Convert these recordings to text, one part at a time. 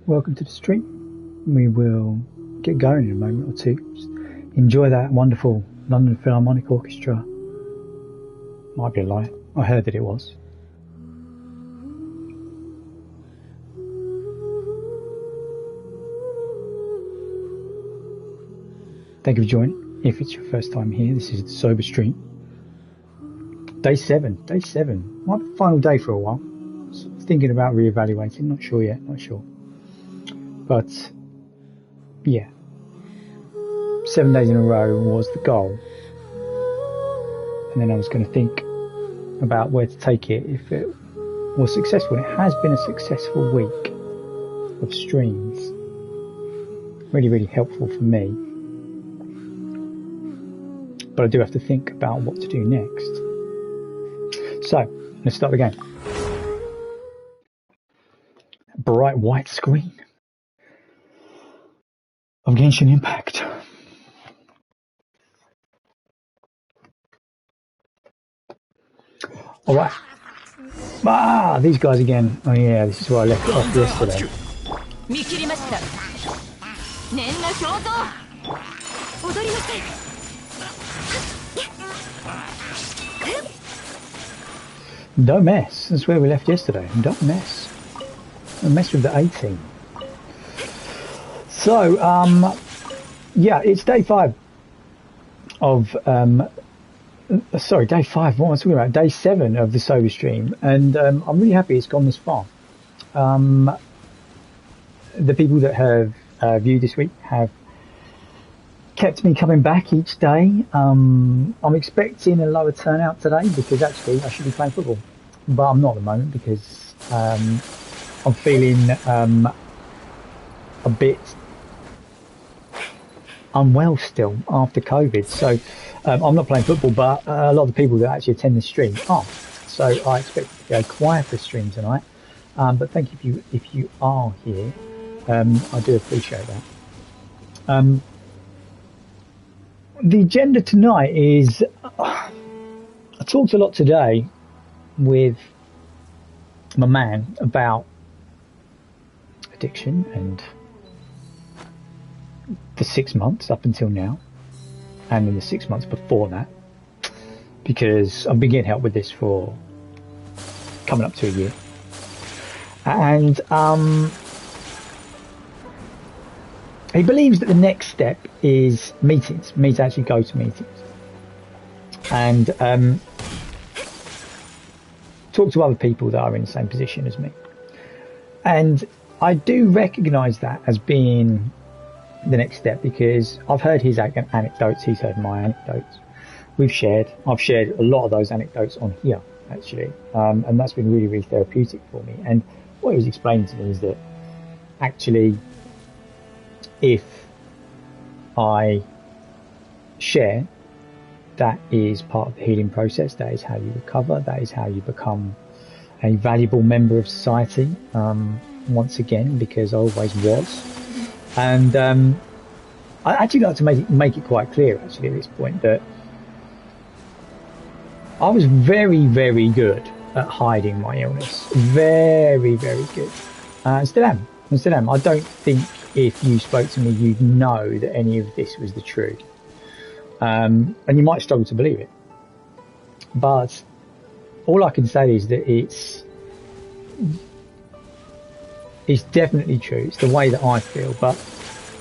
welcome to the stream. We will get going in a moment or two. Just enjoy that wonderful London Philharmonic Orchestra. Might be a lie. I heard that it was. Thank you for joining. If it's your first time here, this is the Sober Stream. Day 7. Might be the final day for a while. Thinking about reevaluating, not sure yet, but yeah, 7 days in a row was the goal, and then I was going to think about where to take it if it was successful. And it has been a successful week of streams, really helpful for me, but I do have to think about what to do next. So let's start the game. Bright white screen of Genshin Impact. Alright. These guys again. Oh yeah, this is where I left it off yesterday. Don't mess. That's where we left yesterday. Don't mess. Don't mess with the 18. So, yeah, it's day 5 of, day 5, what am I talking about? Day 7 of the Sober Stream, and I'm really happy it's gone this far. The people that have viewed this week have kept me coming back each day. I'm expecting a lower turnout today because actually I should be playing football, but I'm not at the moment because I'm feeling a bit unwell still after COVID, so I'm not playing football, but a lot of the people that actually attend the stream are. So I expect it to be a quieter stream tonight, but thank you if you are here. I do appreciate that. The agenda tonight is I talked a lot today with my man about addiction and the 6 months up until now, and in the 6 months before that, because I've been getting help with this for coming up to a year, and he believes that the next step is meetings, me to actually go to meetings and talk to other people that are in the same position as me. And I do recognise that as being the next step because I've heard his anecdotes, he's heard my anecdotes. I've shared a lot of those anecdotes on here actually, and that's been really therapeutic for me. And what he was explaining to me is that actually if I share, that is part of the healing process, that is how you recover, that is how you become a valuable member of society, once again, because I always was. And I actually like to make it quite clear actually at this point that I was very good at hiding my illness, very good. Still am. I don't think if you spoke to me you'd know that any of this was the truth, and you might struggle to believe it, but all I can say is that it's definitely true. It's the way that I feel. But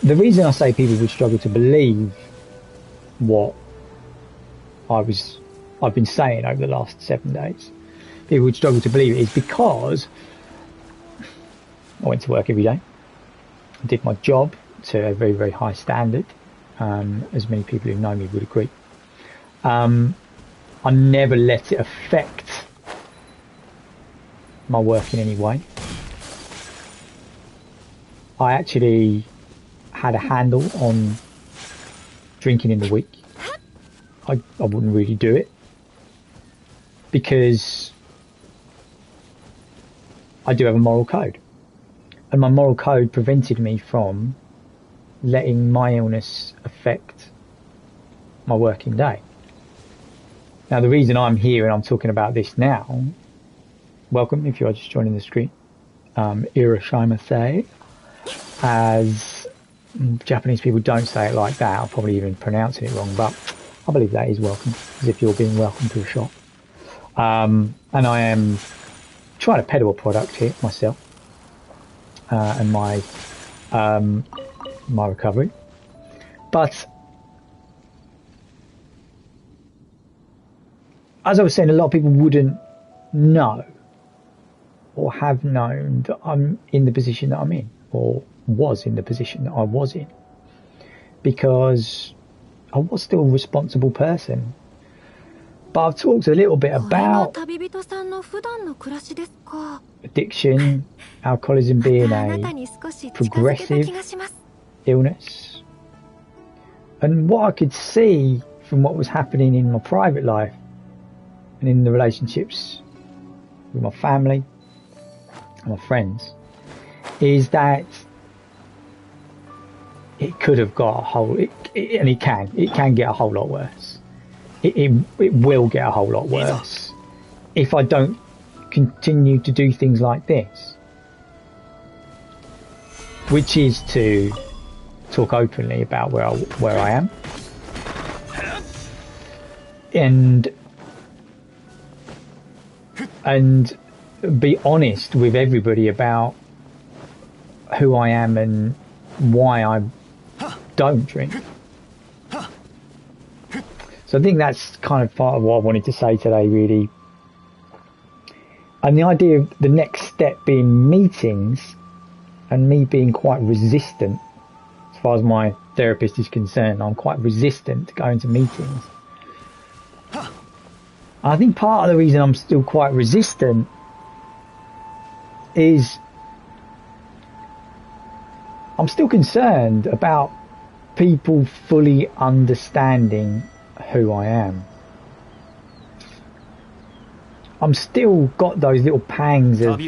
the reason I say people would struggle to believe what I've been saying over the last 7 days, people would struggle to believe it, is because I went to work every day. I did my job to a very high standard, as many people who know me would agree. I never let it affect my work in any way. I actually had a handle on drinking in the week. I wouldn't really do it because I do have a moral code, and my moral code prevented me from letting my illness affect my working day. Now, the reason I'm here and I'm talking about this now, welcome if you are just joining the stream, Irashima say, as Japanese people don't say it like that. I'm probably even pronouncing it wrong, but I believe that is welcome, as if you're being welcome to a shop. And I am trying to peddle a product here myself, and my recovery. But as I was saying, a lot of people wouldn't know or have known that I'm in the position that I'm in, or was in the position that I was in, because I was still a responsible person. But I've talked a little bit about addiction, alcoholism being a progressive illness. And what I could see from what was happening in my private life and in the relationships with my family and my friends is that it could have got and it can get a whole lot worse. It will get a whole lot worse if I don't continue to do things like this, which is to talk openly about where I am and be honest with everybody about who I am and why I don't drink. So I think that's kind of part of what I wanted to say today, really. And the idea of the next step being meetings, and me being quite resistant as far as my therapist is concerned. I'm quite resistant to going to meetings. I think part of the reason I'm still quite resistant is I'm still concerned about people fully understanding who I am. I'm still got those little pangs of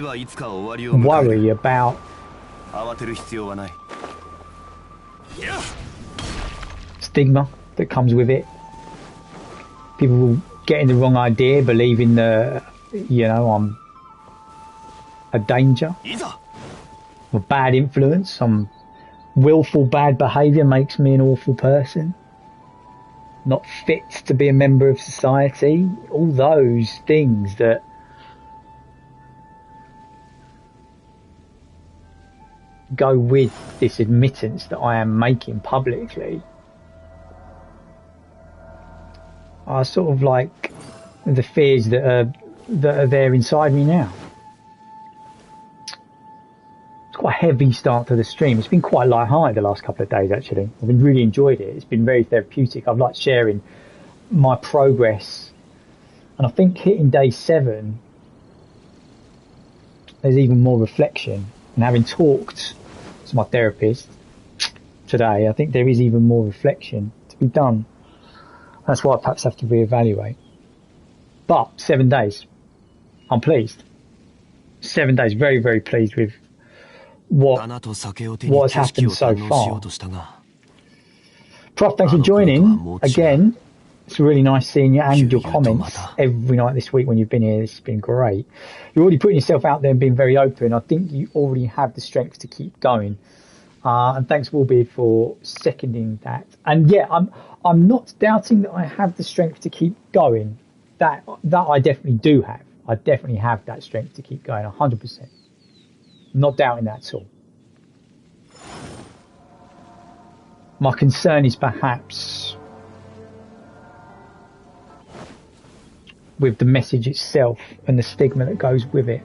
worry about stigma that comes with it. People getting the wrong idea, believing that, I'm a danger, a bad influence, some willful bad behaviour makes me an awful person, not fit to be a member of society, all those things that go with this admittance that I am making publicly are sort of like the fears that are there inside me now. It's quite a heavy start to the stream. It's been quite light-hearted the last couple of days, actually. I've been really enjoyed it. It's been very therapeutic. I've liked sharing my progress, and I think hitting day 7 there's even more reflection, and having talked to my therapist today, I think there is even more reflection to be done. That's why I perhaps have to reevaluate. But 7 days, I'm pleased. 7 days, very, very pleased with what has happened so far. Prof, thanks for joining again. It's really nice seeing you and your comments every night this week when you've been here. It's been great. You're already putting yourself out there and being very open. I think you already have the strength to keep going. And thanks, Wilbeard, for seconding that. And yeah, I'm not doubting that I have the strength to keep going. That I definitely do have. I definitely have that strength to keep going, 100%. Not doubting that at all. My concern is perhaps with the message itself and the stigma that goes with it.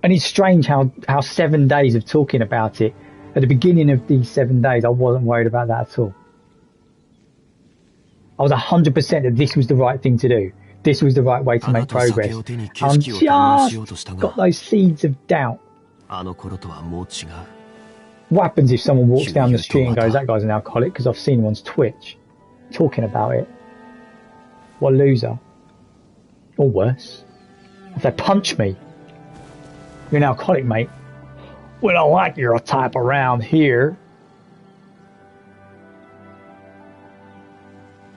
And it's strange how 7 days of talking about it, at the beginning of these 7 days, I wasn't worried about that at all. I was 100% that this was the right thing to do. This was the right way to make progress. I'm just got those seeds of doubt. What happens if someone walks down the street and goes, that guy's an alcoholic, because I've seen him on Twitch talking about it. What a loser. Or worse. If they punch me, you're an alcoholic, mate. We don't like your type around here.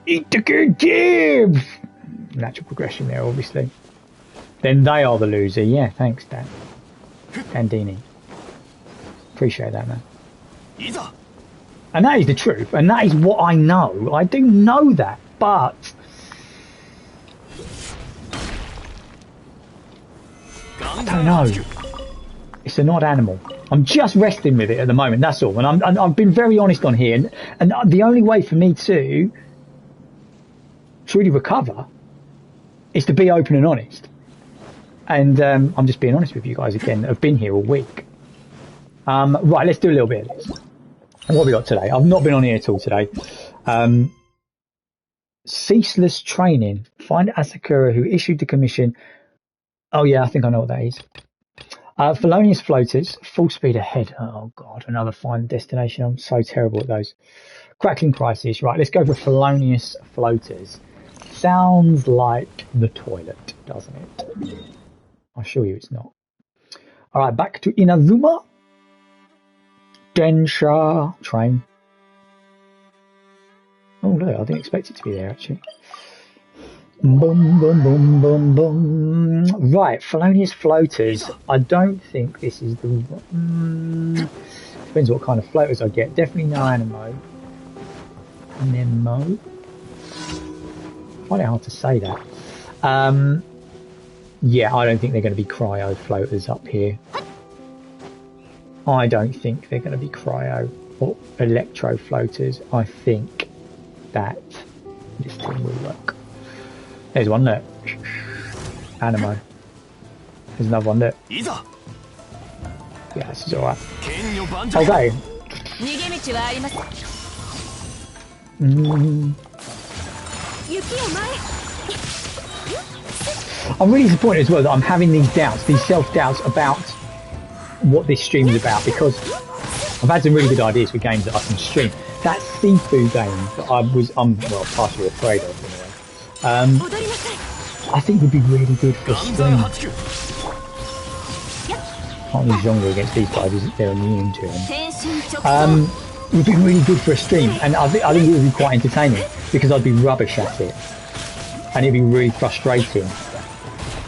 Eat the good jib! Natural progression there, obviously. Then they are the loser. Yeah, thanks, Dan. Gandini. Appreciate that, man. And that is the truth, and that is what I know. I do know that, but I don't know. It's an odd animal. I'm just wrestling with it at the moment, that's all. And I've been very honest on here, and the only way for me to truly recover is to be open and honest. And I'm just being honest with you guys again. I've been here all week. Right, let's do a little bit of this. What have we got today? I've not been on here at all today. Ceaseless training. Find Asakura who issued the commission. Oh yeah, I think I know what that is. Felonious floaters, full speed ahead. Oh god, another final destination. I'm so terrible at those. Crackling crisis. Right, let's go for felonious floaters. Sounds like the toilet, doesn't it? I assure you it's not. Alright, back to Inazuma. Densha train. Oh look, I didn't expect it to be there actually. Boom, boom, boom, boom, boom. Right, felonious floaters. I don't think this is the... depends what kind of floaters I get. Definitely no Anemo. Nemo. I find it hard to say that. Yeah, I don't think they're going to be cryo floaters up here. I don't think they're going to be cryo or electro floaters. I think that this thing will work. There's one, look. Anemo. There's another one, look. Yeah, this is alright. Okay. I'm really disappointed as well that I'm having these doubts, these self-doubts about what this stream is about, because I've had some really good ideas for games that I can stream. That Sifu game that I'm well, partially afraid of anyway. I think would be really good for a stream. Can't use Zhonga against these guys, they're immune to him. Would be really good for a stream, and I think it would be quite entertaining, because I'd be rubbish at it. And it'd be really frustrating.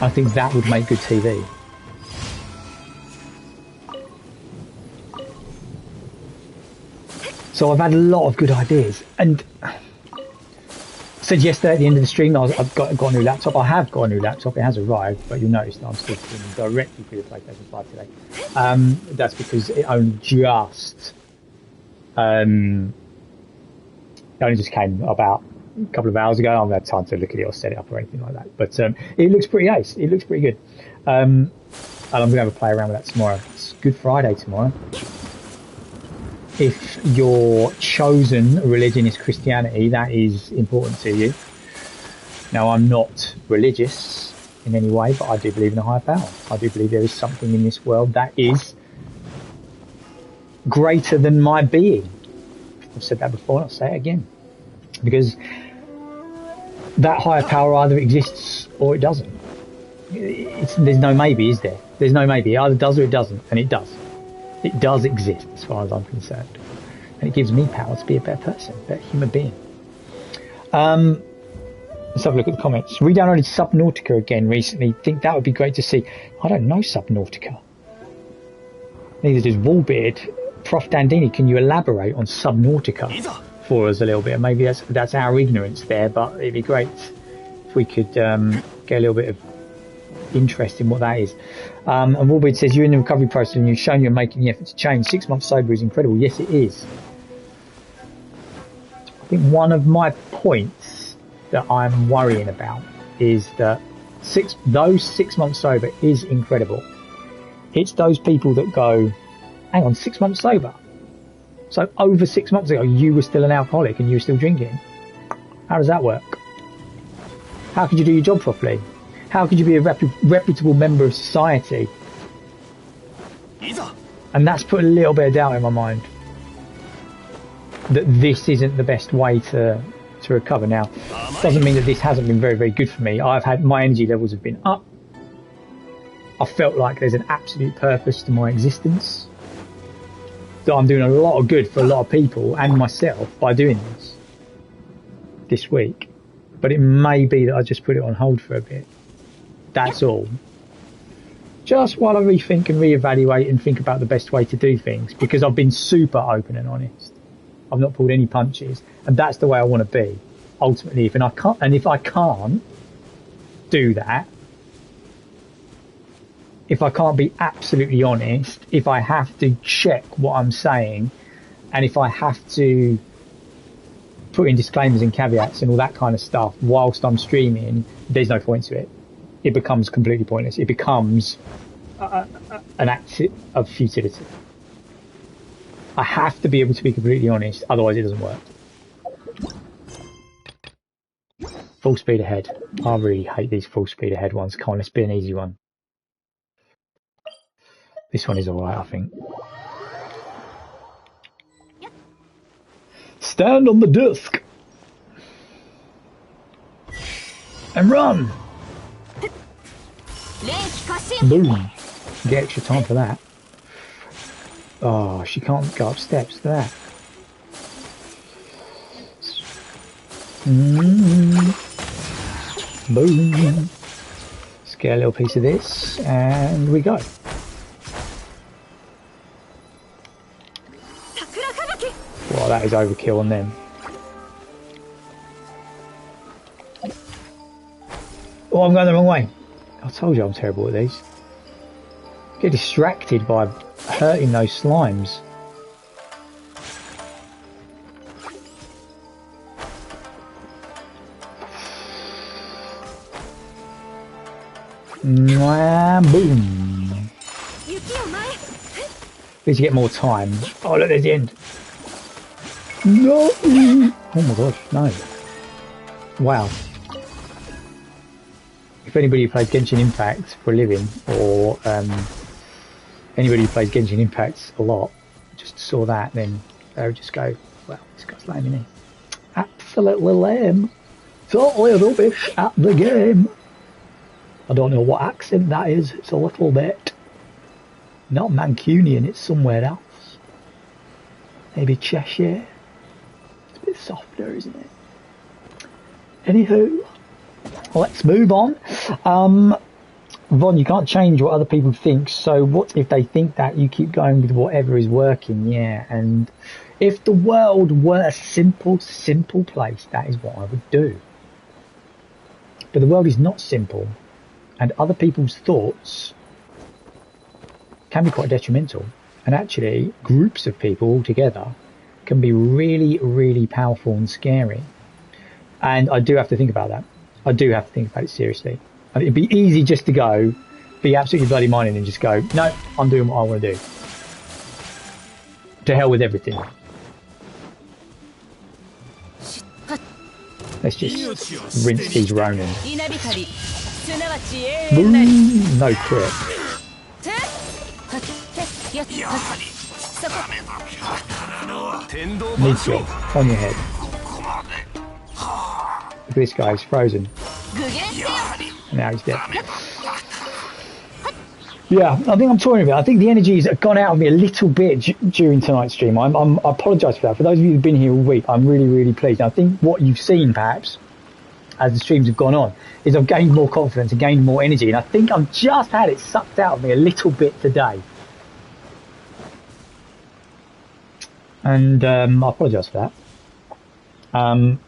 I think that would make good TV. So I've had a lot of good ideas, and said yesterday at the end of the stream I've got a new laptop. I have got a new laptop, it has arrived, but you'll notice that I'm still streaming directly through the PlayStation 5 today. That's because it only just came about a couple of hours ago. I haven't had time to look at it or set it up or anything like that, but it looks pretty ace. It looks pretty good, and I'm going to have a play around with that tomorrow. It's Good Friday tomorrow. If your chosen religion is Christianity, that is important to you. Now, I'm not religious in any way, but I do believe in a higher power. I do believe there is something in this world that is greater than my being. I've said that before, and I'll say it again. Because that higher power either exists or it doesn't. There's no maybe, is there? There's no maybe. It either does or it doesn't, and it does. It does exist, as far as I'm concerned. And it gives me power to be a better person, a better human being. Let's have a look at the comments. Re-downloaded Subnautica again recently. Think that would be great to see. I don't know Subnautica. Neither does Wallbeard. Prof. Dandini, can you elaborate on Subnautica for us a little bit? Maybe that's our ignorance there, but it'd be great if we could get a little bit of interest in what that is. And Wallbeard says, you're in the recovery process and you've shown you're making the effort to change. 6 months sober is incredible. Yes, it is. I think one of my points that I'm worrying about is that those 6 months sober is incredible. It's those people that go, hang on, 6 months sober? So over 6 months ago, you were still an alcoholic and you were still drinking? How does that work? How could you do your job properly? How could you be a reputable member of society? And that's put a little bit of doubt in my mind that this isn't the best way to recover. Now, doesn't mean that this hasn't been very, very good for me. My energy levels have been up. I felt like there's an absolute purpose to my existence. That I'm doing a lot of good for a lot of people and myself by doing this week. But it may be that I just put it on hold for a bit. That's all. just while I rethink and reevaluate and think about the best way to do things, because I've been super open and honest. I've not pulled any punches, and that's the way I want to be. Ultimately, if I can't do that, if I can't be absolutely honest, if I have to check what I'm saying, and if I have to put in disclaimers and caveats and all that kind of stuff whilst I'm streaming, there's no point to it. It becomes completely pointless. It becomes an act of futility. I have to be able to be completely honest, otherwise it doesn't work. Full speed ahead. I really hate these full speed ahead ones. Come on, let's be an easy one. This one is alright, I think. Stand on the disc and run. Boom. Get extra time for that. Oh, she can't go up steps to that. Boom. Let's get a little piece of this and we go. Wow, that is overkill on them. Oh, I'm going the wrong way. I told you I'm terrible at these. Get distracted by hurting those slimes. Boom. Need to get more time. Oh, look, there's the end. No! Oh my gosh, no. Wow. If anybody who plays Genshin Impact for a living, or anybody who plays Genshin Impact a lot, just saw that, then they would just go, well, this guy's lame, isn't he? Absolutely lame. Totally rubbish at the game. I don't know what accent that is, it's a little bit. Not Mancunian, it's somewhere else. Maybe Cheshire. It's a bit softer, isn't it? Anywho, let's move on. Von, you can't change what other people think, so what if they think that you keep going with whatever is working? Yeah, and if the world were a simple place, that is what I would do. But the world is not simple, and other people's thoughts can be quite detrimental. And actually, groups of people all together can be really, really powerful and scary. And I do have to think about that. I do have to think about it seriously. And it'd be easy just to go, be absolutely bloody minded and just go, no, I'm doing what I want to do. To hell with everything. Let's just rinse these Ronin. Boom! No crit. Need to on your head. Look at this guy, he's frozen. Now he's dead. Yeah, I think I'm touring a bit. I think the energy has gone out of me a little bit during tonight's stream. I apologise for that. For those of you who've been here all week, I'm really, really pleased. And I think what you've seen, perhaps, as the streams have gone on, is I've gained more confidence and gained more energy. And I think I've just had it sucked out of me a little bit today. And I apologise for that.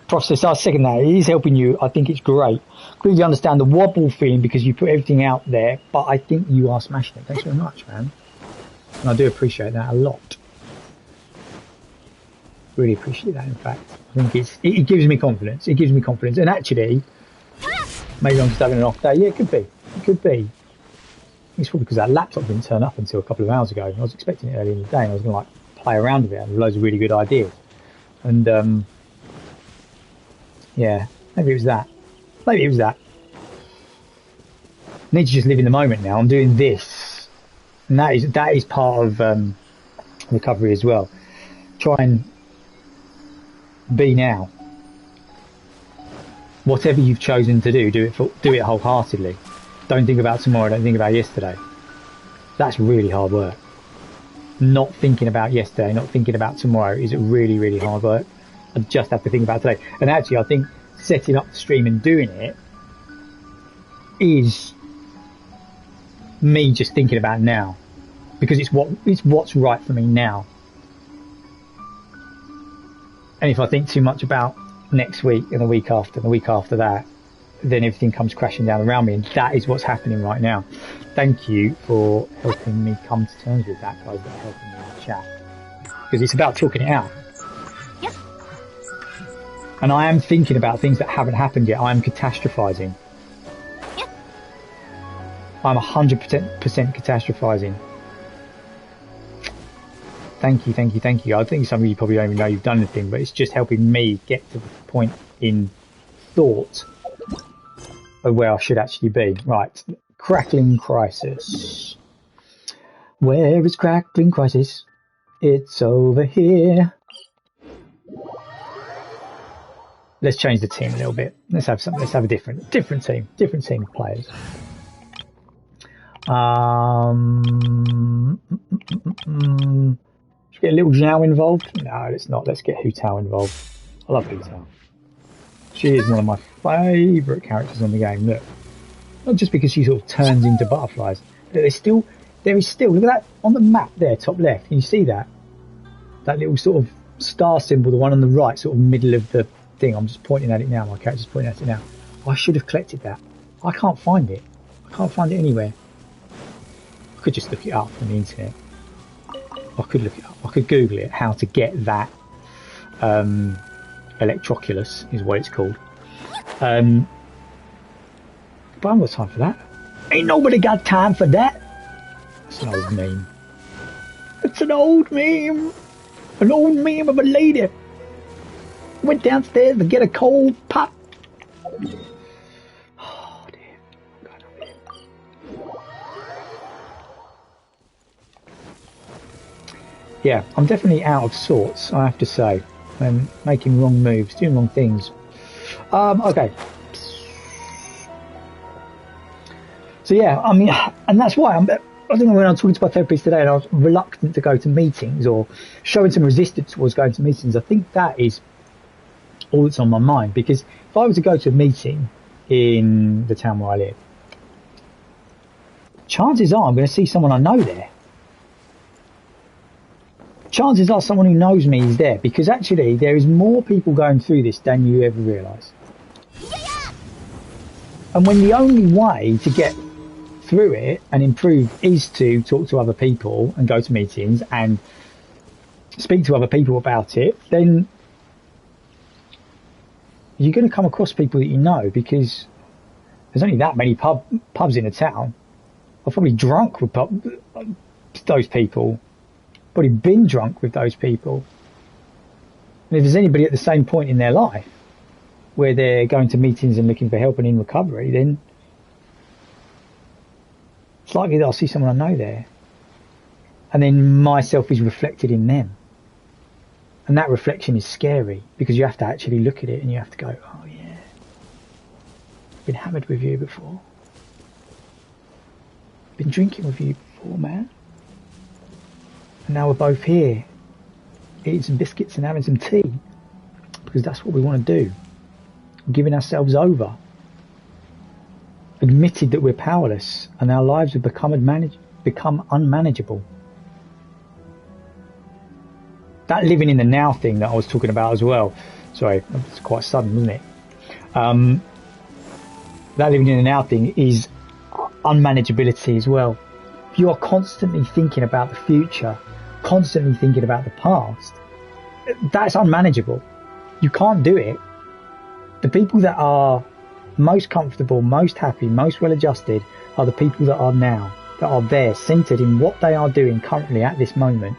Process, I second that. It is helping you. I think it's great. Clearly understand the wobble feeling because you put everything out there, but I think you are smashing it. Thanks very much, man. And I do appreciate that a lot. Really appreciate that, in fact. I think it gives me confidence. It gives me confidence. And actually, maybe I'm just having an off day. Yeah, it could be. It could be. It's probably because that laptop didn't turn up until a couple of hours ago. I was expecting it early in the day and I was going to like play around with it and loads of really good ideas. And yeah, maybe it was that. Maybe it was that. I need to just live in the moment now. I'm doing this. And that is part of recovery as well. Try and be now. Whatever you've chosen to do it wholeheartedly. Don't think about tomorrow, don't think about yesterday. That's really hard work. Not thinking about yesterday, not thinking about tomorrow is really, really hard work. I just have to think about today. And actually, I think setting up the stream and doing it is me just thinking about now, because it's what's right for me now. And if I think too much about next week and the week after and the week after that, then everything comes crashing down around me, and that is what's happening right now. Thank you for helping me come to terms with that, guys, that are helping me in the chat, because it's about talking it out. Yeah. And I am thinking about things that haven't happened yet. I am catastrophizing. Yeah. I'm 100% catastrophizing. Thank you, thank you, thank you. I think some of you probably don't even know you've done anything, but it's just helping me get to the point in thought of where I should actually be. Right, Crackling Crisis. Where is Crackling Crisis? It's over here. Let's change the team a little bit. Let's have something. Let's have a different team of players. Should we get a little Zhao involved? No, let's not. Let's get Hu Tao involved. I love Hu Tao. She is one of my favourite characters on the game. Look, not just because she sort of turns into butterflies. There is still. Look at that on the map there, top left. Can you see that? That little sort of star symbol, the one on the right, sort of middle of the thing. I'm just pointing at it now. My character's pointing at it now. I should have collected that. I can't find it. I can't find it anywhere. I could just look it up on the internet. I could look it up. I could Google it. How to get that. Electroculus is what it's called. But I haven't got time for that. Ain't nobody got time for that. It's an old meme. It's an old meme. An old meme of a lady. Went downstairs to get a cold pop. Oh dear. I'm going over here. Yeah, I'm definitely out of sorts, I have to say. I'm making wrong moves, doing wrong things. Okay. So yeah, I mean, and that's why I don't know, when I was talking to my therapist today and I was reluctant to go to meetings or showing some resistance towards going to meetings, I think that is all that's on my mind, because if I were to go to a meeting in the town where I live, chances are I'm going to see someone I know there. Chances are someone who knows me is there, because actually there is more people going through this than you ever realise. And when the only way to get through it and improve is to talk to other people and go to meetings and speak to other people about it, then you're going to come across people that you know, because there's only that many pubs in a town. I've probably drunk with those people. Probably been drunk with those people. And if there's anybody at the same point in their life where they're going to meetings and looking for help and in recovery, then it's likely that I'll see someone I know there. And then myself is reflected in them. And that reflection is scary, because you have to actually look at it and you have to go, oh yeah, been hammered with you before. Been drinking with you before, man. And now we're both here, eating some biscuits and having some tea, because that's what we want to do. Giving ourselves over. Admitted that we're powerless and our lives have become unmanageable. That living in the now thing that I was talking about as well. Sorry, it's quite sudden, wasn't it? That living in the now thing is unmanageability as well. If you are constantly thinking about the future, constantly thinking about the past, that's unmanageable. You can't do it. The people that are most comfortable, most happy, most well adjusted are the people that are now, that are there, centered in what they are doing currently at this moment.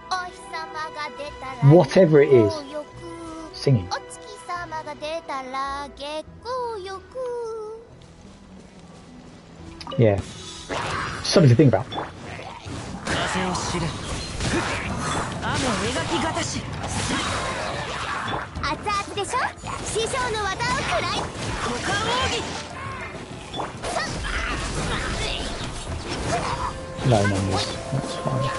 Whatever it is. Singing. Yeah. Something to think about. Low numbers, that's fine.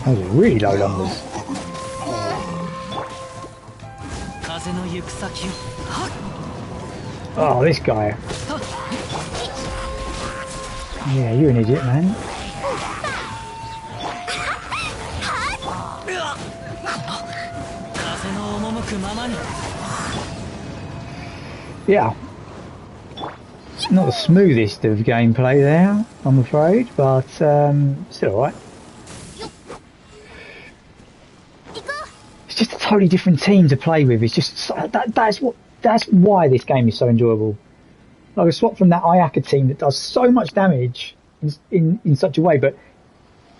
Those are really low numbers. Oh, this guy. Yeah, you're an idiot, man. Yeah. Not the smoothest of gameplay there, I'm afraid, but still alright. It's just a totally different team to play with. It's just that's why this game is so enjoyable. Like I swap from that Ayaka team that does so much damage in such a way, but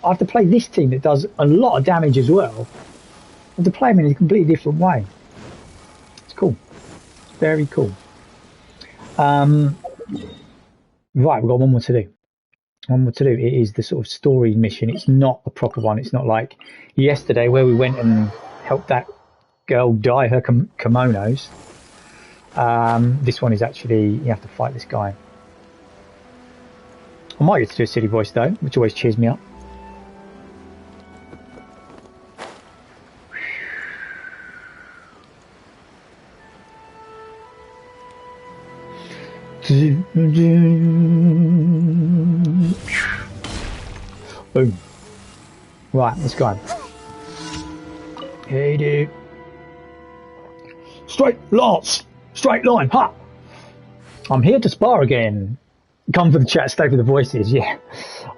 I have to play this team that does a lot of damage as well. I have to play them in a completely different way. It's cool. It's very cool. Right, we've got one more to do. One more to do. It is the sort of story mission. It's not a proper one. It's not like yesterday where we went and helped that girl dye her kimonos. This one is actually, you have to fight this guy. I might get to do a silly voice though, which always cheers me up. Boom. Right, let's go. Hey dude. Straight lance. Straight line. Ha! I'm here to spar again. Come for the chat, stay for the voices. Yeah.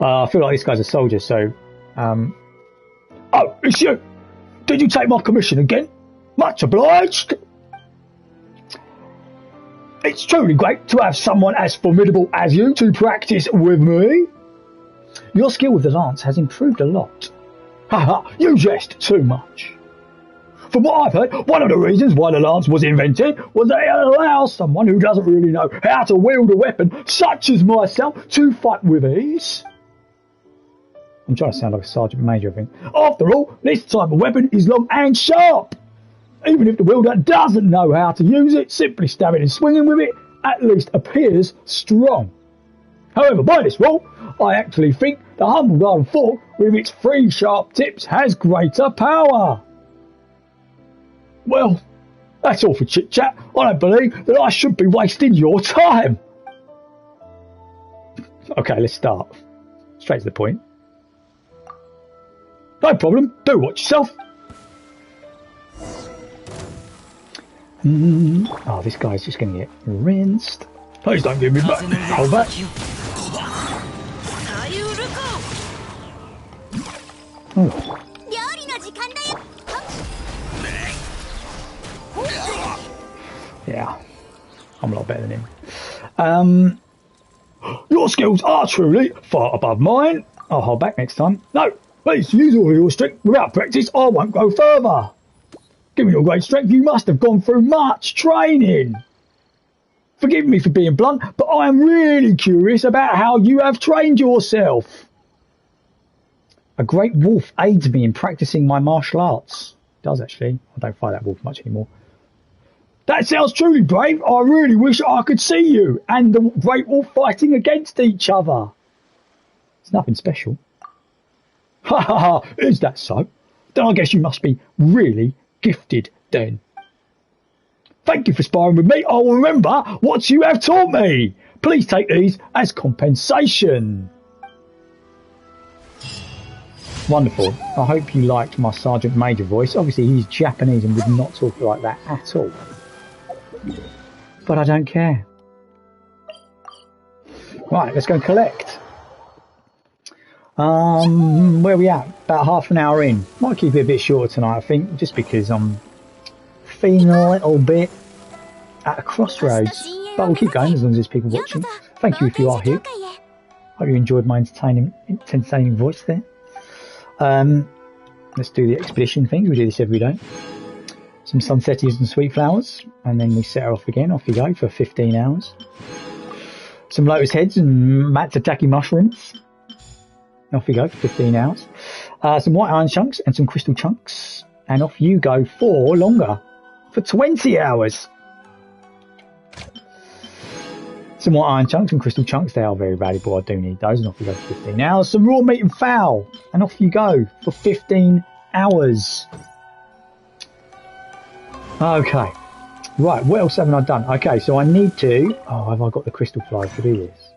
I feel like this guy's a soldier, so... Oh, it's you! Did you take my commission again? Much obliged! It's truly great to have someone as formidable as you to practice with me. Your skill with the lance has improved a lot. Haha, you jest too much. From what I've heard, one of the reasons why the lance was invented was that it allows someone who doesn't really know how to wield a weapon, such as myself, to fight with ease. I'm trying to sound like a sergeant major, I think. After all, this type of weapon is long and sharp. Even if the wielder doesn't know how to use it, simply stabbing and swinging with it at least appears strong. However, by this rule, I actually think the Humble Garden Fork, with its 3 sharp tips, has greater power. Well, that's all for chit-chat. I don't believe that I should be wasting your time. Okay, let's start. Straight to the point. No problem, do watch yourself. Oh, this guy's just going to get rinsed. Please don't give me back. Hold back. Oh. Yeah, I'm a lot better than him. Your skills are truly far above mine. I'll hold back next time. No, please use all your strength. Without practice, I won't go further. Given your great strength, you must have gone through much training. Forgive me for being blunt, but I am really curious about how you have trained yourself. A great wolf aids me in practicing my martial arts. It does actually. I don't fight that wolf much anymore. That sounds truly brave. I really wish I could see you and the great wolf fighting against each other. It's nothing special. Ha ha ha, is that so? Then I guess you must be really gifted then. Thank you for sparring with me. I'll remember what you have taught me. Please take these as compensation. Wonderful. I hope you liked my Sergeant Major voice. Obviously he's Japanese and would not talk like that at all. But I don't care. Right, let's go and collect. Where are we at? About half an hour in. Might keep it a bit shorter tonight, I think, just because I'm feeling a little bit at a crossroads. But we'll keep going as long as there's people watching. Thank you if you are here. Hope you enjoyed my entertaining voice there. Let's do the expedition things. We do this every day. Some sunsetties and sweet flowers, and then we set her off again. Off you go for 15 hours. Some lotus heads and matsutake mushrooms. Off you go for 15 hours. Some white iron chunks and some crystal chunks, and off you go for longer, for 20 hours. Some white iron chunks and crystal chunks, they are very valuable. I do need those, and off you go for 15 hours. Some raw meat and fowl, and off you go for 15 hours. Okay, Right, what else haven't I done? Okay, so I need to... Oh, have I got the crystal flies to do this?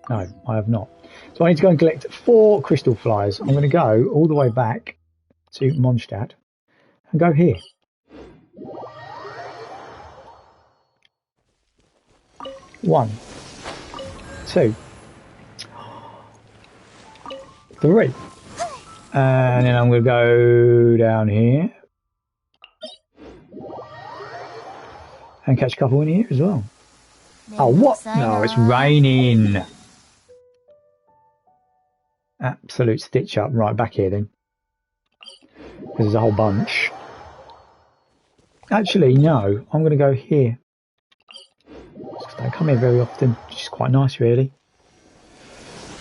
No, I have not. So I need to go and collect 4 crystal flies. I'm going to go all the way back to Mondstadt and go here. 1, 2, 3. And then I'm going to go down here. And catch a couple in here as well. Oh, what? No, it's raining. Absolute stitch up. Right, back here then. Because there's a whole bunch. Actually, no. I'm going to go here. Just don't come here very often. Which is quite nice, really.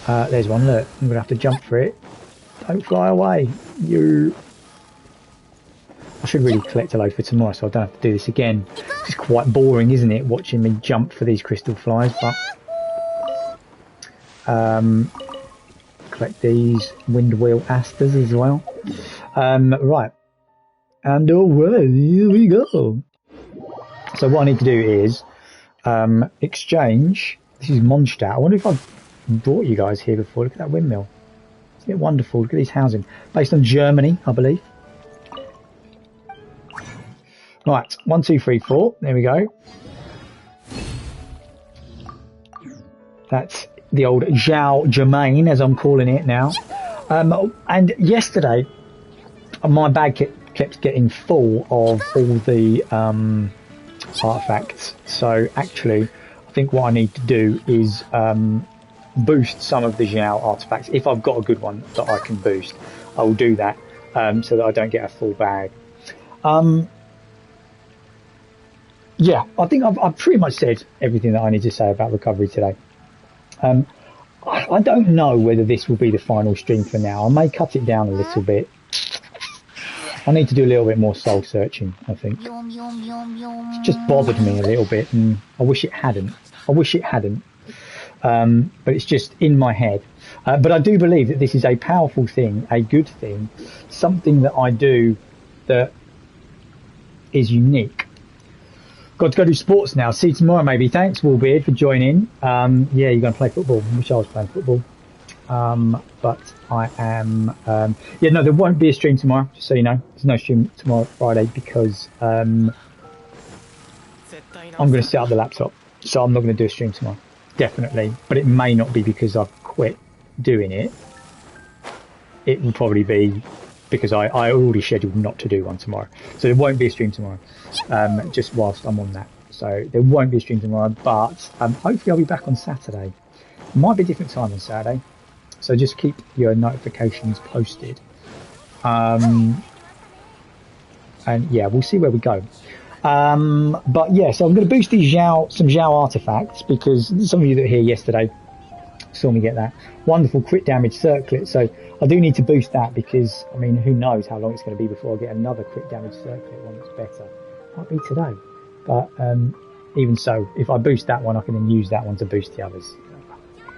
There's one. Look, I'm going to have to jump for it. Don't fly away. You... I should really collect a load for tomorrow so I don't have to do this again. It's quite boring, isn't it, watching me jump for these crystal flies, but collect these windwheel asters as well. Right. And away, here we go. So what I need to do is exchange. This is Mondstadt. I wonder if I've brought you guys here before. Look at that windmill. Isn't it wonderful? Look at these housing. Based on Germany, I believe. Right, 1, 2, 3, 4. There we go. That's the old Zhao Germain, as I'm calling it now. And yesterday, my bag kept getting full of all the artifacts. So actually, I think what I need to do is boost some of the Zhao artifacts. If I've got a good one that I can boost, I will do that so that I don't get a full bag. Yeah, I think I've pretty much said everything that I need to say about recovery today. I don't know whether this will be the final stream for now. I may cut it down a little bit. I need to do a little bit more soul searching, I think. It's just bothered me a little bit, and I wish it hadn't. But it's just in my head. But I do believe that this is a powerful thing, a good thing, something that I do that is unique. Got to go do sports now. See you tomorrow, maybe. Thanks, Wallbeard, for joining. Yeah, you're going to play football. I wish I was playing football. But I am... yeah, no, there won't be a stream tomorrow, just so you know. There's no stream tomorrow, Friday, because I'm going to set up the laptop. So I'm not going to do a stream tomorrow. Definitely. But it may not be because I've quit doing it. It will probably be because I already scheduled not to do one tomorrow. So there won't be a stream tomorrow, just whilst I'm on that. So there won't be a stream tomorrow, but hopefully I'll be back on Saturday. Might be a different time on Saturday. So just keep your notifications posted. And yeah, we'll see where we go. But yeah, so I'm going to boost these some Zhao artifacts because some of you that were here yesterday saw me get that wonderful crit damage circlet. So I do need to boost that because, I mean, who knows how long it's going to be before I get another crit damage circlet, one that's better. Might be today. But even so, if I boost that one, I can then use that one to boost the others.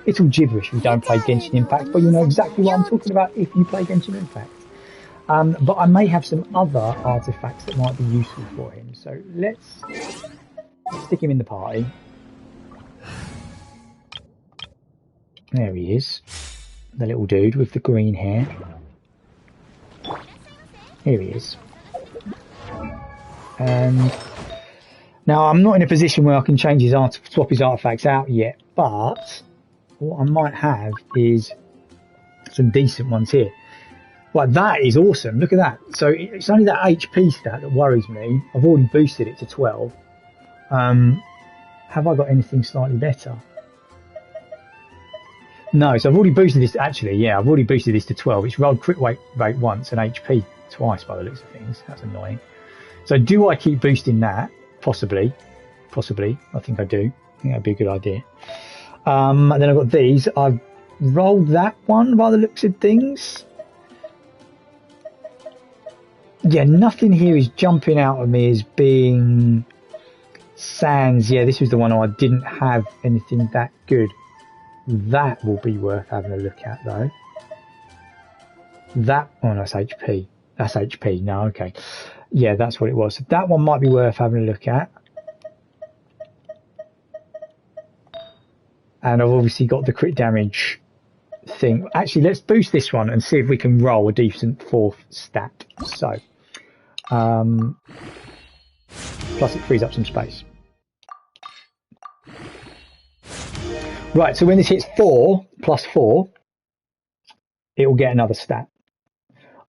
It's all gibberish if you don't play Genshin Impact, but you know exactly what I'm talking about if you play Genshin Impact. But I may have some other artifacts that might be useful for him. So let's stick him in the party. There he is. The little dude with the green hair. Here he is. And now I'm not in a position where I can change his swap his artifacts out yet, but what I might have is some decent ones here. Like, that is awesome. Look at that. So it's only that HP stat that worries me. I've already boosted it to 12. Have I got anything slightly better? No, so I've already boosted this. Actually, yeah, I've already boosted this to 12. It's rolled crit rate once and HP twice by the looks of things. That's annoying. So do I keep boosting that? Possibly. I think I do. I think that'd be a good idea. And then I've got these. I've rolled that one by the looks of things. Yeah, nothing here is jumping out at me as being Sans. Yeah, this was the one I didn't have anything that good. That will be worth having a look at, though. That, oh no, that's HP. That's HP. No, okay. Yeah, that's what it was. So that one might be worth having a look at. And I've obviously got the crit damage thing. Actually, let's boost this one and see if we can roll a decent 4th stat. So, plus it frees up some space. Right, so when this hits 4 plus 4, it will get another stat.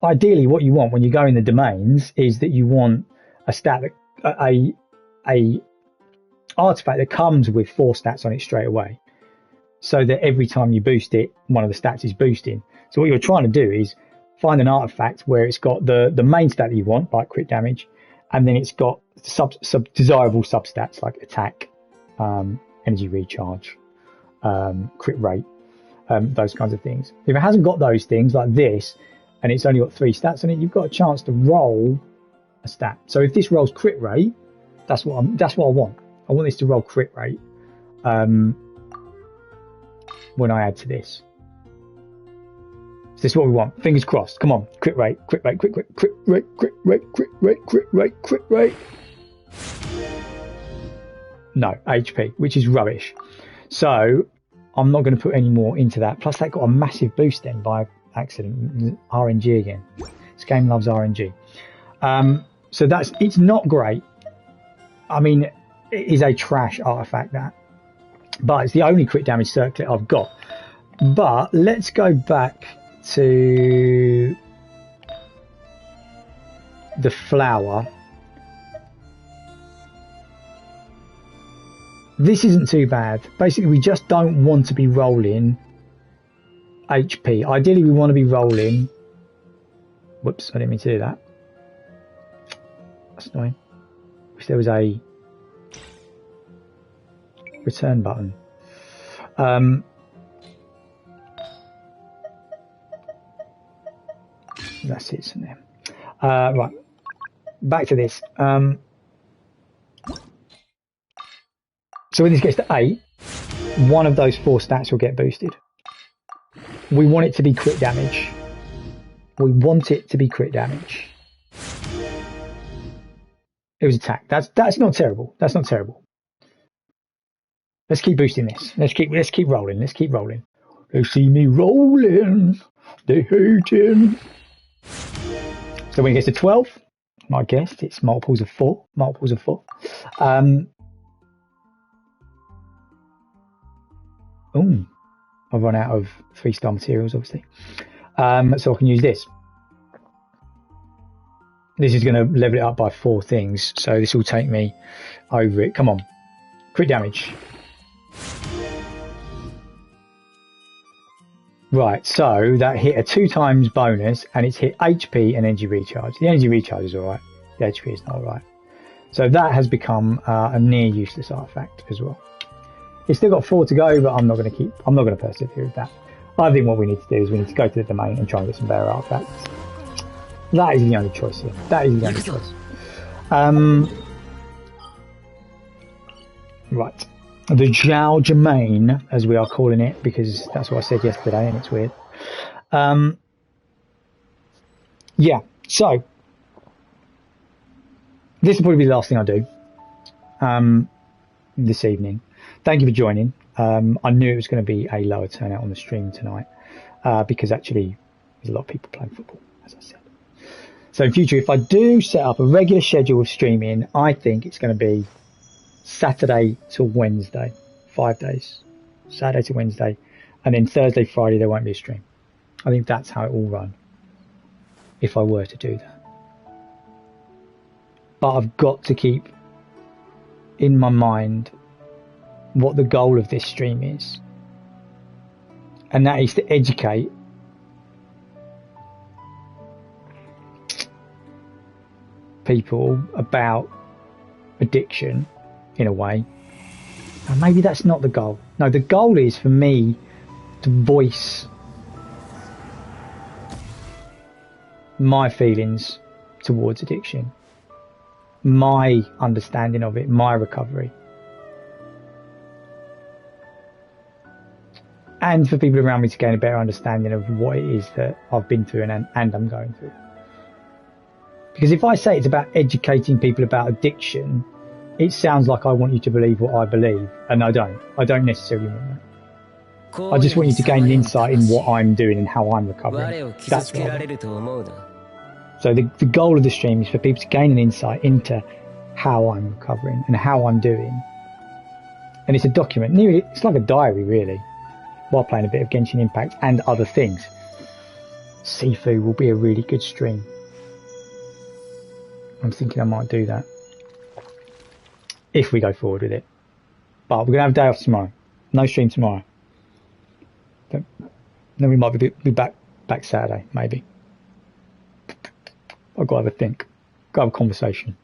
Ideally, what you want when you go in the domains is that you want a stat that a artifact that comes with 4 stats on it straight away, so that every time you boost it, one of the stats is boosting. So what you're trying to do is find an artifact where it's got the main stat that you want, like crit damage, and then it's got desirable substats like attack, energy recharge, crit rate, those kinds of things. If it hasn't got those things like this, and it's only got 3 stats on it, you've got a chance to roll a stat. So if this rolls crit rate, that's what I want. I want this to roll crit rate when I add to this. So this is what we want. Fingers crossed. Come on, crit rate, crit rate, crit rate, crit rate, crit rate, crit rate, crit rate, crit rate. No, HP, which is rubbish. So I'm not going to put any more into that. Plus that got a massive boost then by accident. RNG again. This game loves RNG. So it's not great. I mean, it is a trash artifact, that. But it's the only crit damage circlet I've got. But let's go back to the flower. This isn't too bad. Basically, we just don't want to be rolling HP. Ideally, we want to be rolling... Whoops, I didn't mean to do that. That's annoying. Wish there was a return button. That's it, isn't it? Right. Back to this. So when this gets to 8, one of those 4 stats will get boosted. We want it to be crit damage. We want it to be crit damage. It was attack. That's not terrible. That's not terrible. Let's keep boosting this. Let's keep rolling. Let's keep rolling. They see me rolling. They hating. So when it gets to 12, I guess it's multiples of 4. Multiples of 4. Oh, I've run out of 3-star materials, obviously. So I can use this. This is going to level it up by 4 things. So this will take me over it. Come on. Crit damage. Right, so that hit a 2 times bonus, and it's hit HP and energy recharge. The energy recharge is alright. The HP is not alright. So that has become a near useless artifact as well. It's still got 4 to go, but I'm not going to persevere with that. I think what we need to do is we need to go to the domain and try and get some better artifacts. That is the only choice here. That is the only choice. Right. The Zhao Domain, as we are calling it, because that's what I said yesterday and it's weird. Yeah, so this will probably be the last thing I do this evening. Thank you for joining. I knew it was going to be a lower turnout on the stream tonight because actually there's a lot of people playing football, as I said. So in future, if I do set up a regular schedule of streaming, I think it's going to be Saturday to Wednesday, 5 days. Saturday to Wednesday. And then Thursday, Friday, there won't be a stream. I think that's how it will run, if I were to do that. But I've got to keep in my mind what the goal of this stream is. And that is to educate people about addiction in a way. And maybe that's not the goal. No, the goal is for me to voice my feelings towards addiction, my understanding of it, my recovery. And for people around me to gain a better understanding of what it is that I've been through and I'm going through. Because if I say it's about educating people about addiction, it sounds like I want you to believe what I believe, and I don't. I don't necessarily want that. I just want you to gain an insight in what I'm doing and how I'm recovering. That's what I want. So the goal of the stream is for people to gain an insight into how I'm recovering and how I'm doing. And it's a document. It's like a diary, really, while playing a bit of Genshin Impact and other things. Sifu will be a really good stream. I'm thinking I might do that if we go forward with it. But we're going to have a day off tomorrow. No stream tomorrow. Then we might be back Saturday, maybe. I've got to have a think. Got to have a conversation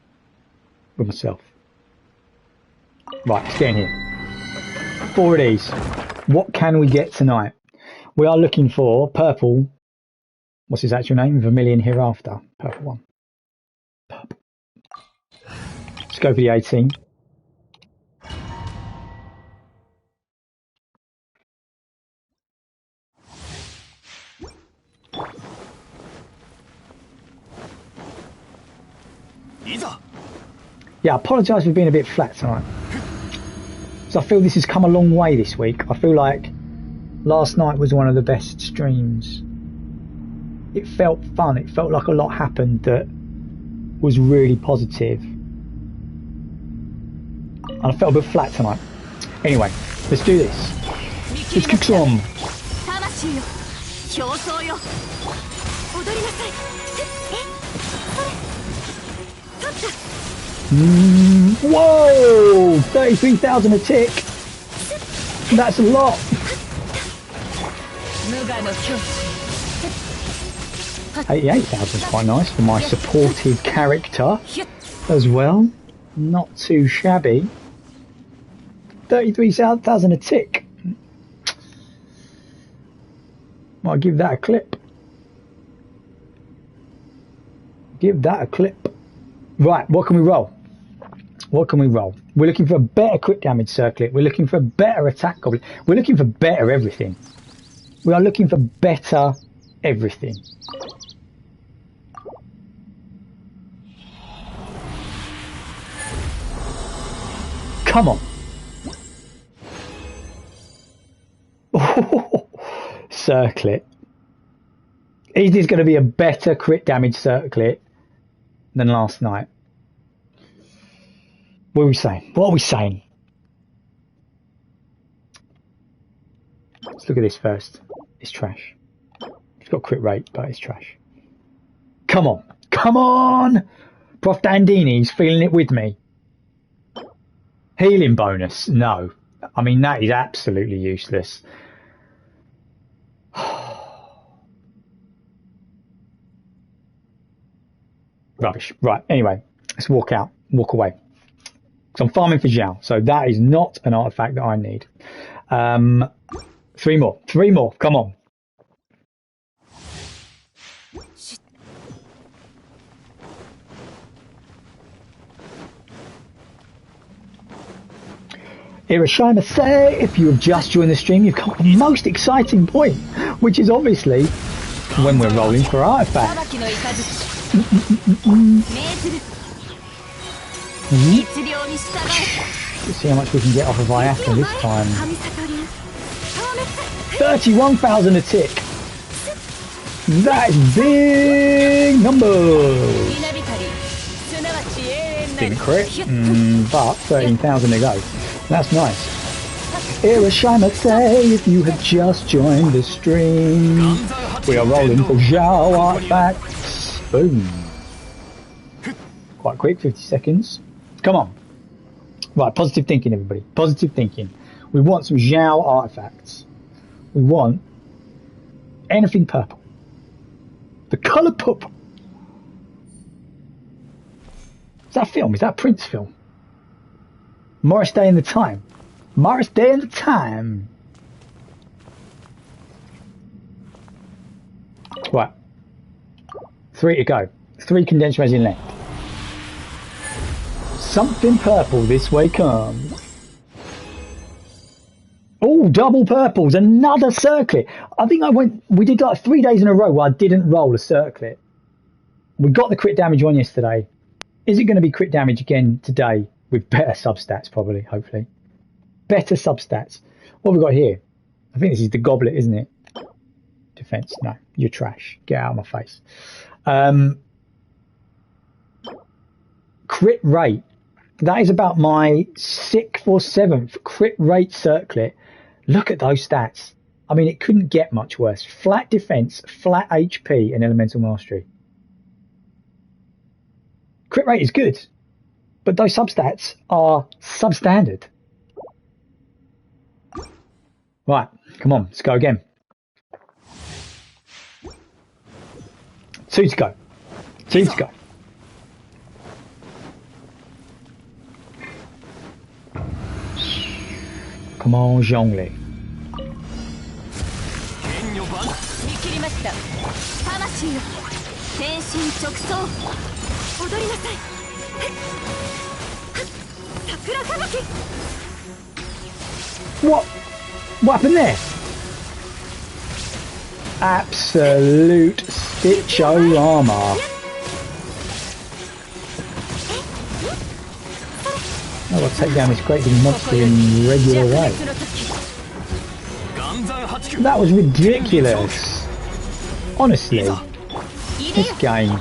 with myself. Right, let's get in here. 4 of these. What can we get tonight? We are looking for purple. What's his actual name? Vermilion Hereafter. Purple one. Purple. Let's go for the 18. Yeah, I apologise for being a bit flat tonight. So I feel this has come a long way this week. I feel like last night was one of the best streams. It felt fun. It felt like a lot happened that was really positive. And I felt a bit flat tonight. Anyway, let's do this. Let's kick some. Whoa! 33,000 a tick. That's a lot. 88,000 is quite nice for my supportive character as well. Not too shabby. 33,000 a tick. Might give that a clip. Give that a clip. Right, what can we roll? What can we roll? We're looking for a better crit damage circlet. We're looking for a better attack goblin. We're looking for better everything. We are looking for better everything. Come on. Circlet. It is going to be a better crit damage circlet than last night. What are we saying? What are we saying? Let's look at this first. It's trash. It's got crit rate, but it's trash. Come on. Come on! Prof Dandini's feeling it with me. Healing bonus? No. I mean, that is absolutely useless. Rubbish. Right, anyway, let's walk out. Walk away. So I'm farming for Zhao, so that is not an artifact that I need. 3 more. 3 more. Come on. Irishima say, if you have just joined the stream, you've come to the most exciting point, which is obviously when we're rolling for artifacts. Let's see how much we can get off of Iata this time. 31,000 a tick. That is big numbers. Didn't crit, but 13,000 to go. That's nice. Irishima say, if you have just joined the stream, we are rolling for Zhao artifacts. Boom. Quite quick, 50 seconds. Come on. Right, positive thinking, everybody. Positive thinking. We want some Zhao artifacts. We want anything purple. The colour purple. Is that a film? Is that a Prince film? Morris Day and the Time. Morris Day and the Time. Right. 3 to go. 3 condensed resin left. Something purple this way comes. Oh, double purples. Another circlet. I think we did like 3 days in a row where I didn't roll a circlet. We got the crit damage on yesterday. Is it going to be crit damage again today with better substats? Probably, hopefully. Better substats. What have we got here? I think this is the goblet, isn't it? Defense. No, you're trash. Get out of my face. Crit rate. That is about my 6th or 7th crit rate circlet. Look at those stats. I mean, it couldn't get much worse. Flat defense, flat HP, and elemental mastery. Crit rate is good, but those substats are substandard. Right, come on, let's go again. 2 to go. 2 to go. Come on, Zhongli. 見切りました。魂よ、天心直送。踊りなさい。桜吹雪。What happened there? Absolute Stitcho-rama. Oh, I'll take down this great big monster in regular way. That was ridiculous. Honestly, this game.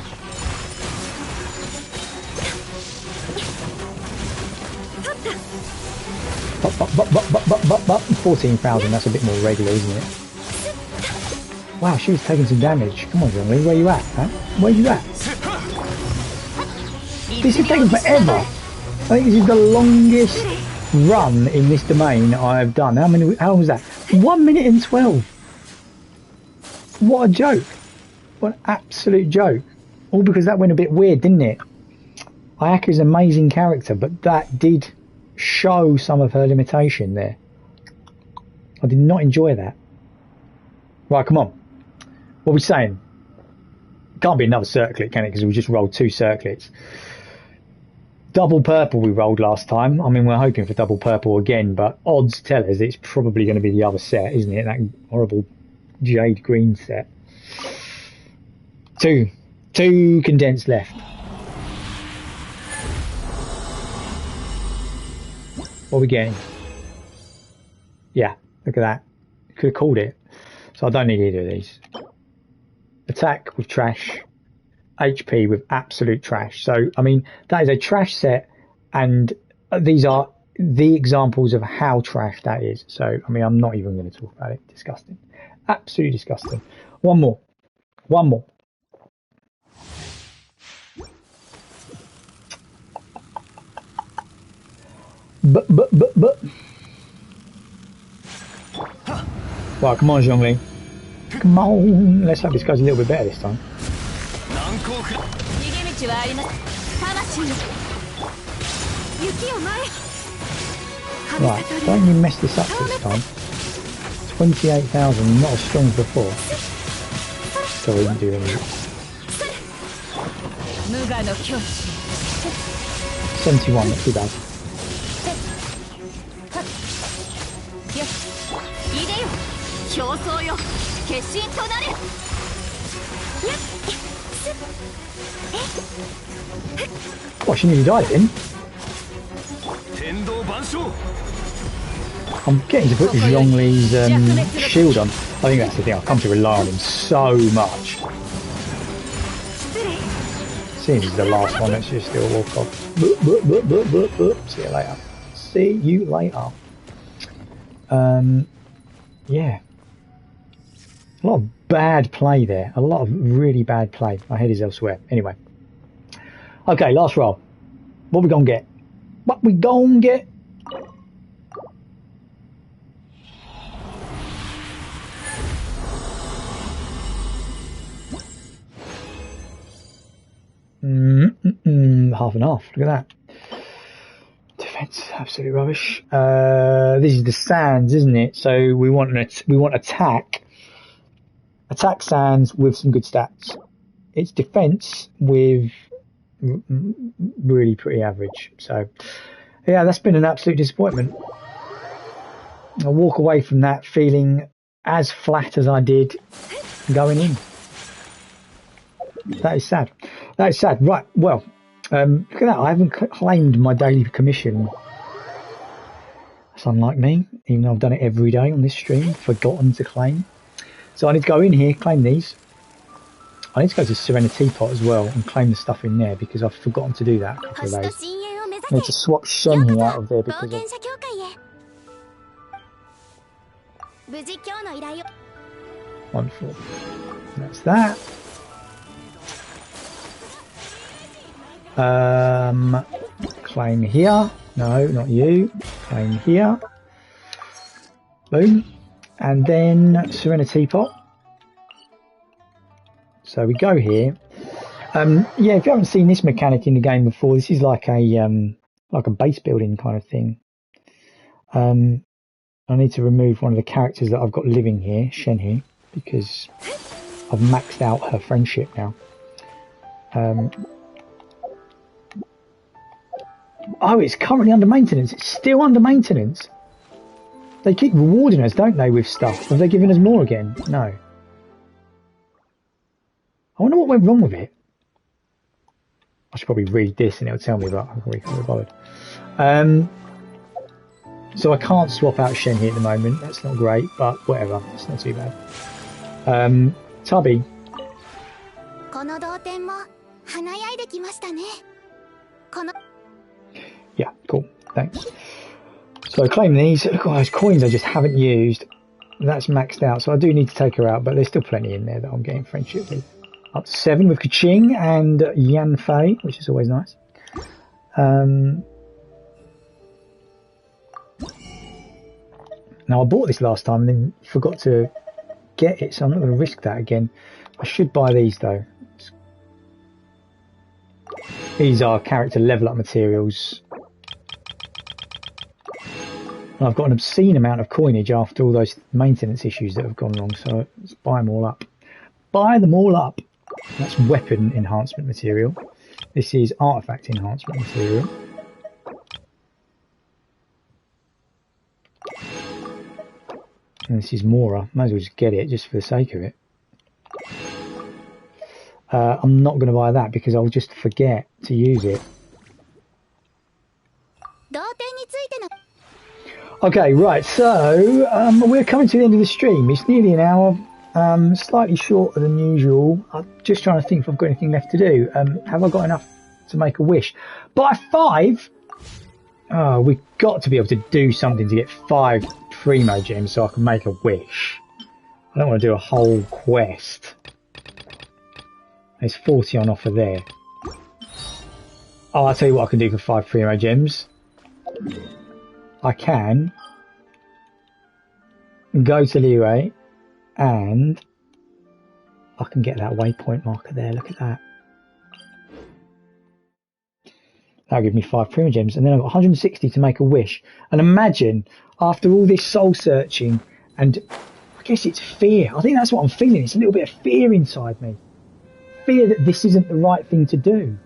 But 14,000, that's a bit more regular, isn't it? Wow, she was taking some damage. Come on, Zhongli, where you at, huh? Where you at? This is taking forever. I think this is the longest run in this domain I've done. How long was that? 1 minute and 12. What a joke. What an absolute joke. All because that went a bit weird, didn't it? Ayaka's an amazing character, but that did show some of her limitation there. I did not enjoy that. Right, come on. What are we saying? Can't be another circlet, can it? Because we just rolled 2 circlets. Double purple we rolled last time. I mean, we're hoping for double purple again, but odds tell us it's probably going to be the other set, isn't it? That horrible jade green set. 2 condensed left. What are we getting? Yeah, look at that. Could have called it. So I don't need either of these. Attack with trash. HP with absolute trash. So, I mean, that is a trash set, and these are the examples of how trash that is. So, I mean, I'm not even going to talk about it. Disgusting. Absolutely disgusting. One more. But. Right, come on, Zhongli. Come on. Let's hope this goes a little bit better this time. Right, don't you mess this up this time. 28,000, not as strong as before. So we didn't do anything. 71, not too bad. Oh, she nearly died then. I'm getting to put Zhongli's shield on. I think that's the thing, I've come to rely on him so much. Seeing he's the last one, let's just still walk off. See you later. See you later. Yeah. A lot of bad play there. A lot of really bad play. My head is elsewhere. Anyway. Okay, last roll. What we gonna get? What we gonna get? Half and half. Look at that. Defense, absolutely rubbish. This is the sands, isn't it? So we want attack. Attack sands with some good stats. It's defense with really pretty average. So yeah, that's been an absolute disappointment. I walk away from that feeling as flat as I did going in. That is sad. That's sad. Right, well, look at that. I haven't claimed my daily commission. That's unlike me, even though I've done it every day on this stream. Forgotten to claim. So I need to go in here, claim these. I need to go to Serenity Pot as well and claim the stuff in there because I've forgotten to do that a couple of days. I need to swap Shenhe out of there because of... Wonderful. That's that. Claim here. No, not you. Claim here. Boom. And then Serenity Pot. So we go here. Yeah, if you haven't seen this mechanic in the game before, this is like a base building kind of thing. I need to remove one of the characters that I've got living here, Shenhe, because I've maxed out her friendship now. Oh, it's currently under maintenance. It's still under maintenance. They keep rewarding us, don't they, with stuff? Have they given us more again? No. I wonder what went wrong with it. I should probably read this and it'll tell me, but I can't be bothered. So I can't swap out Shenhe at the moment. That's not great, but whatever. It's not too bad. Tubby. Yeah, cool. Thanks. So I claim these. Look at all those coins I just haven't used. That's maxed out, so I do need to take her out, but there's still plenty in there that I'm getting friendship with. Up to 7 with Keqing and Yanfei, which is always nice. Now I bought this last time and then forgot to get it, so I'm not going to risk that again. I should buy these though. These are character level up materials. And I've got an obscene amount of coinage after all those maintenance issues that have gone wrong, so let's buy them all up. Buy them all up. That's weapon enhancement material. This is artifact enhancement material. And this is Mora. Might as well just get it just for the sake of it. I'm not going to buy that because I'll just forget to use it. Okay, right, so we're coming to the end of the stream. It's nearly an hour, slightly shorter than usual. I'm just trying to think if I've got anything left to do. Have I got enough to make a wish? By 5? Oh, we've got to be able to do something to get 5 Primo gems so I can make a wish. I don't want to do a whole quest. There's 40 on offer there. Oh, I'll tell you what I can do for 5 Primo gems. I can go to Liyue and I can get that waypoint marker there. Look at that. That'll give me 5 Primo gems, and then I've got 160 to make a wish. And imagine, after all this soul searching, and I guess it's fear. I think that's what I'm feeling. It's a little bit of fear inside me. Fear that this isn't the right thing to do.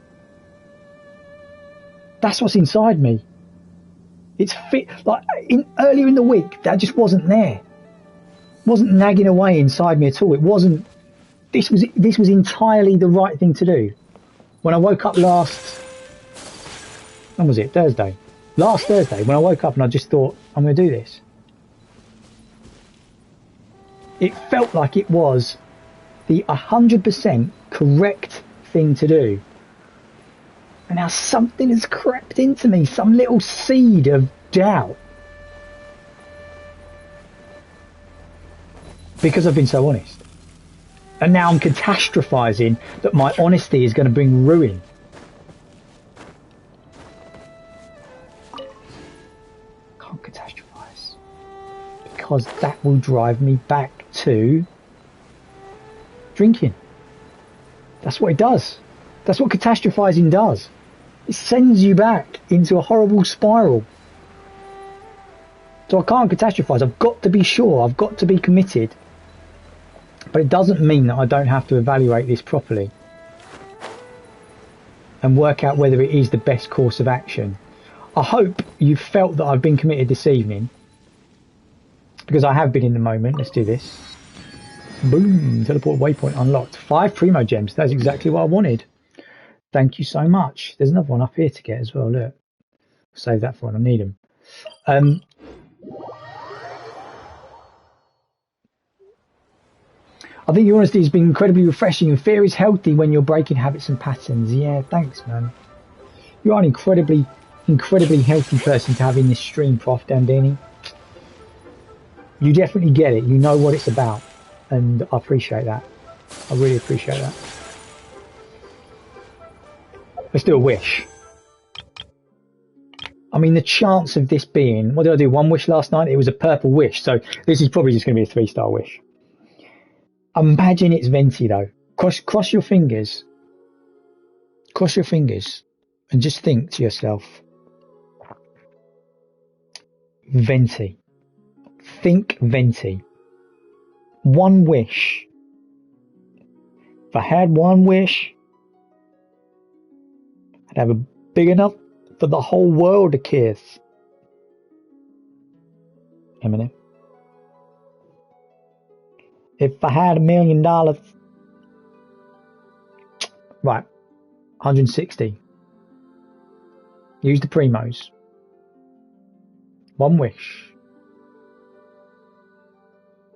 That's what's inside me. It's like earlier in the week, that just wasn't there. It wasn't nagging away inside me at all. It wasn't. This was entirely the right thing to do. When I woke up when was it? Thursday. Last Thursday, when I woke up and I just thought, I'm going to do this. It felt like it was the 100% correct thing to do. And now something has crept into me, some little seed of doubt. Because I've been so honest. And now I'm catastrophizing that my honesty is going to bring ruin. Can't catastrophize. Because that will drive me back to drinking. That's what it does. That's what catastrophizing does. It sends you back into a horrible spiral. So I can't catastrophize. I've got to be sure. I've got to be committed. But it doesn't mean that I don't have to evaluate this properly and work out whether it is the best course of action. I hope you felt that I've been committed this evening, because I have been in the moment. Let's do this. Boom, teleport waypoint unlocked. 5 Primo gems. That's exactly what I wanted. Thank you so much. There's another one up here to get as well. Look, save that for when I need them. I think your honesty has been incredibly refreshing, and fear is healthy when you're breaking habits and patterns. Yeah, thanks, man. You are an incredibly healthy person to have in this stream, Prof. Dandini. You definitely get it. You know what it's about, and I appreciate that. I really appreciate that. Let's do a wish. I mean, the chance of this being... What did I do? One wish last night? It was a purple wish, so this is probably just going to be a 3-star wish. Imagine it's Venti, though. Cross your fingers. Cross your fingers. And just think to yourself. Venti. Think Venti. One wish. If I had one wish, I'd have a big enough for the whole world to kiss. Eminem. If I had $1 million, right, 160. Use the primos. One wish.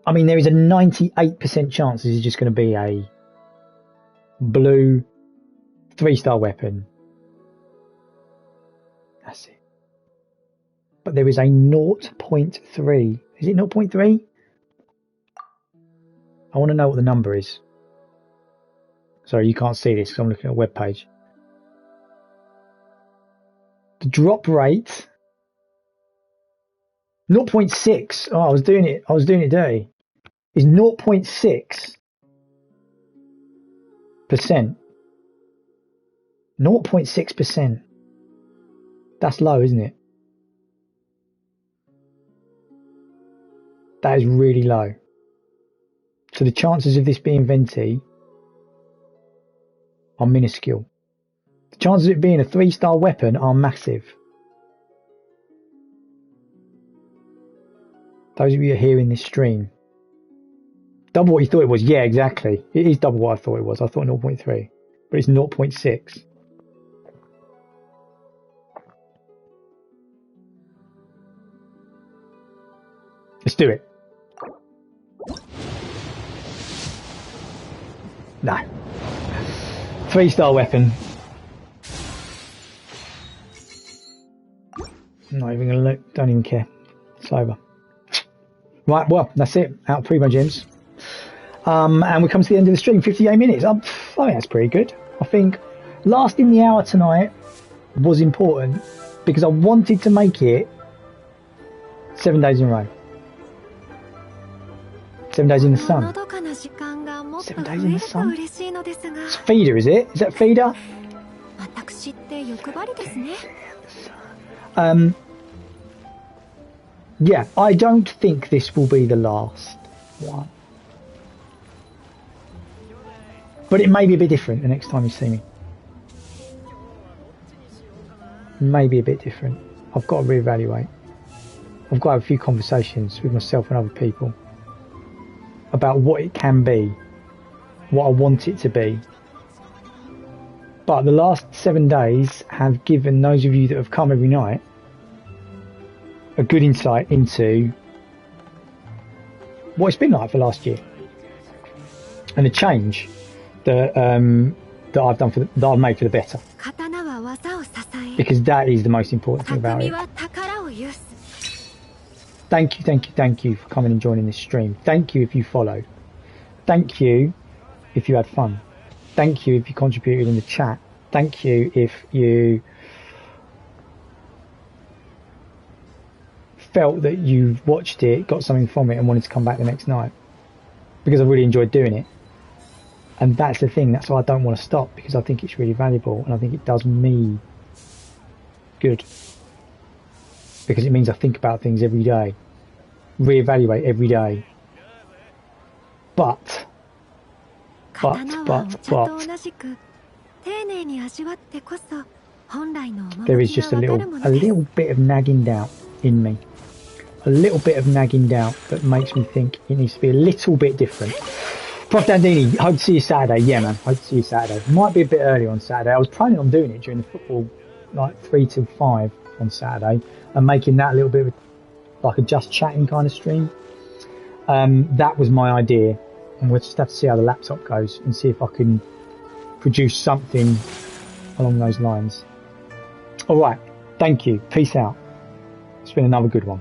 I mean, there is a 98% chance this is just going to be a blue 3-star weapon. That's it. But there is a 0.3. Is it 0.3? I want to know what the number is. Sorry, you can't see this because I'm looking at a web page. The drop rate 0.6. Oh, I was doing it dirty. Is 0.6%. 0.6%. That's low, isn't it? That is really low. So the chances of this being Venti are minuscule. The chances of it being a 3-star weapon are massive. Those of you who are hearing this stream. Double what you thought it was. Yeah, exactly. It is double what I thought it was. I thought 0.3. But it's 0.6. Let's do it. No. 3-star weapon. I'm not even going to look. Don't even care. It's over. Right, well, that's it. Out of Primo Gems. And we come to the end of the stream. 58 minutes. I think that's pretty good. I think lasting the hour tonight was important because I wanted to make it 7 days in a row. 7 days in the sun. 7 days in the sun? It's feeder, is it? Is that feeder? Yeah, I don't think this will be the last one. But it may be a bit different the next time you see me. Maybe a bit different. I've got to reevaluate. I've got to have a few conversations with myself and other people about what it can be, what I want it to be. But the last 7 days have given those of you that have come every night a good insight into what it's been like for last year and the change that I've done that I've made for the better. Because that is the most important thing about it. Thank you for coming and joining this stream. Thank you if you followed. Thank you if you had fun. Thank you if you contributed in the chat. Thank you if you felt that you watched it, got something from it and wanted to come back the next night. Because I really enjoyed doing it. And that's the thing, that's why I don't want to stop, because I think it's really valuable and I think it does me good. Because it means I think about things every day, reevaluate every day. But there is just a little bit of nagging doubt in me. A little bit of nagging doubt that makes me think it needs to be a little bit different. Prof Dandini, hope to see you Saturday. Yeah, man, hope to see you Saturday. Might be a bit early on Saturday. I was planning on doing it during the football, like 3 till 5 on Saturday, and making that a little bit of like a just chatting kind of stream. That was my idea, and we'll just have to see how the laptop goes and see if I can produce something along those lines. All right, thank you. Peace out. It's been another good one.